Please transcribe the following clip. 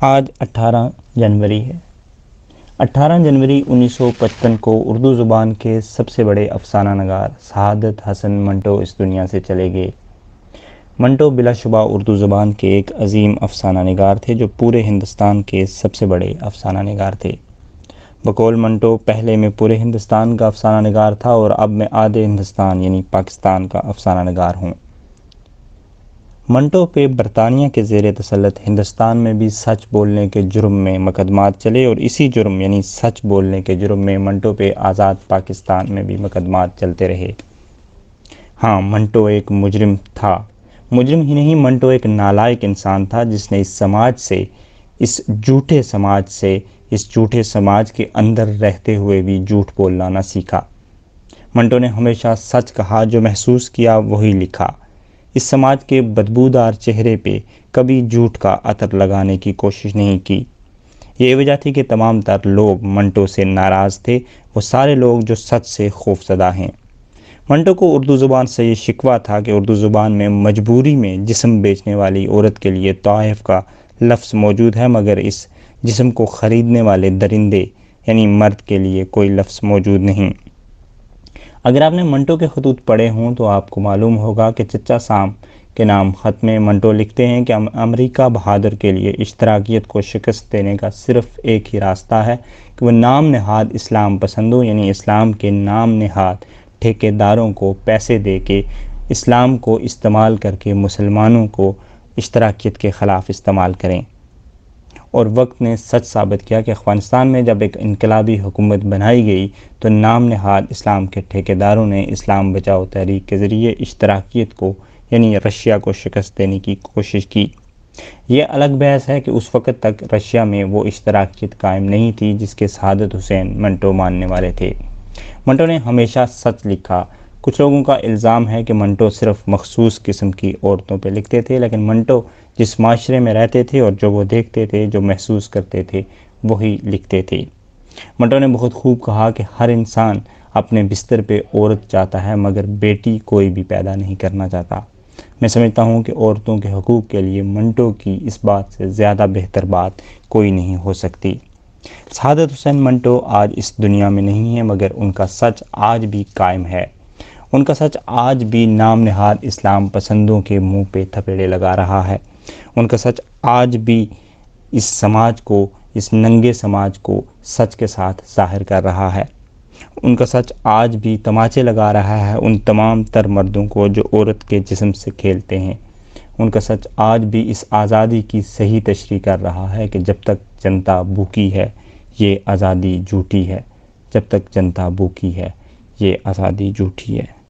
آج 18 جنوری ہے۔ 18 جنوری 1955 کو اردو زبان کے سب سے بڑے افسانہ نگار سعادت حسن منٹو اس دنیا سے چلے گئے۔ منٹو بلا شبہ اردو زبان کے ایک عظیم افسانہ نگار تھے جو پورے ہندوستان کے سب سے بڑے افسانہ نگار تھے۔ بقول منٹو پہلے میں پورے ہندوستان کا افسانہ نگار تھا اور اب میں آدھے ہندوستان یعنی پاکستان کا افسانہ نگار ہوں۔ منٹو پہ برطانیہ کے زیر تسلط ہندوستان میں بھی سچ بولنے کے جرم میں مقدمات چلے اور اسی جرم یعنی سچ بولنے کے جرم میں منٹو پہ آزاد پاکستان میں بھی مقدمات چلتے رہے۔ ہاں، منٹو ایک مجرم تھا۔ مجرم ہی نہیں، منٹو ایک نالائق انسان تھا جس نے اس سماج سے، اس جھوٹے سماج کے اندر رہتے ہوئے بھی جھوٹ بولنا نہ سیکھا۔ منٹو نے ہمیشہ سچ کہا، جو محسوس کیا وہی لکھا۔ اس سماج کے بدبودار چہرے پہ کبھی جھوٹ کا عطر لگانے کی کوشش نہیں کی۔ یہ وجہ تھی کہ تمام تر لوگ منٹو سے ناراض تھے، وہ سارے لوگ جو سچ سے خوفزدہ ہیں۔ منٹو کو اردو زبان سے یہ شکوہ تھا کہ اردو زبان میں مجبوری میں جسم بیچنے والی عورت کے لیے طائف کا لفظ موجود ہے، مگر اس جسم کو خریدنے والے درندے یعنی مرد کے لیے کوئی لفظ موجود نہیں۔ اگر آپ نے منٹو کے خطوط پڑھے ہوں تو آپ کو معلوم ہوگا کہ چچا سام کے نام خط میں منٹو لکھتے ہیں کہ امریکہ بہادر کے لیے اشتراکیت کو شکست دینے کا صرف ایک ہی راستہ ہے کہ وہ نام نہاد اسلام پسندوں یعنی اسلام کے نام نہاد ٹھیکیداروں کو پیسے دے کے اسلام کو استعمال کر کے مسلمانوں کو اشتراکیت کے خلاف استعمال کریں۔ اور وقت نے سچ ثابت کیا کہ افغانستان میں جب ایک انقلابی حکومت بنائی گئی تو نام نہاد اسلام کے ٹھیکیداروں نے اسلام بچاؤ تحریک کے ذریعے اشتراکیت کو یعنی رشیا کو شکست دینے کی کوشش کی۔ یہ الگ بحث ہے کہ اس وقت تک رشیا میں وہ اشتراکیت قائم نہیں تھی جس کے سعادت حسین منٹو ماننے والے تھے۔ منٹو نے ہمیشہ سچ لکھا۔ کچھ لوگوں کا الزام ہے کہ منٹو صرف مخصوص قسم کی عورتوں پہ لکھتے تھے، لیکن منٹو جس معاشرے میں رہتے تھے اور جو وہ دیکھتے تھے، جو محسوس کرتے تھے، وہی لکھتے تھے۔ منٹو نے بہت خوب کہا کہ ہر انسان اپنے بستر پہ عورت چاہتا ہے مگر بیٹی کوئی بھی پیدا نہیں کرنا چاہتا۔ میں سمجھتا ہوں کہ عورتوں کے حقوق کے لیے منٹو کی اس بات سے زیادہ بہتر بات کوئی نہیں ہو سکتی۔ سعادت حسین منٹو آج اس دنیا میں نہیں ہے مگر ان کا سچ آج بھی قائم ہے۔ ان کا سچ آج بھی نام نہاد اسلام پسندوں کے منہ پہ تھپیڑے لگا رہا ہے۔ ان کا سچ آج بھی اس سماج کو، اس ننگے سماج کو سچ کے ساتھ ظاہر کر رہا ہے۔ ان کا سچ آج بھی تماچے لگا رہا ہے ان تمام تر مردوں کو جو عورت کے جسم سے کھیلتے ہیں۔ ان کا سچ آج بھی اس آزادی کی صحیح تشریح کر رہا ہے کہ جب تک جنتا بھوکی ہے یہ آزادی جھوٹی ہے، جب تک جنتا بھوکی ہے یہ آزادی جھوٹی ہے۔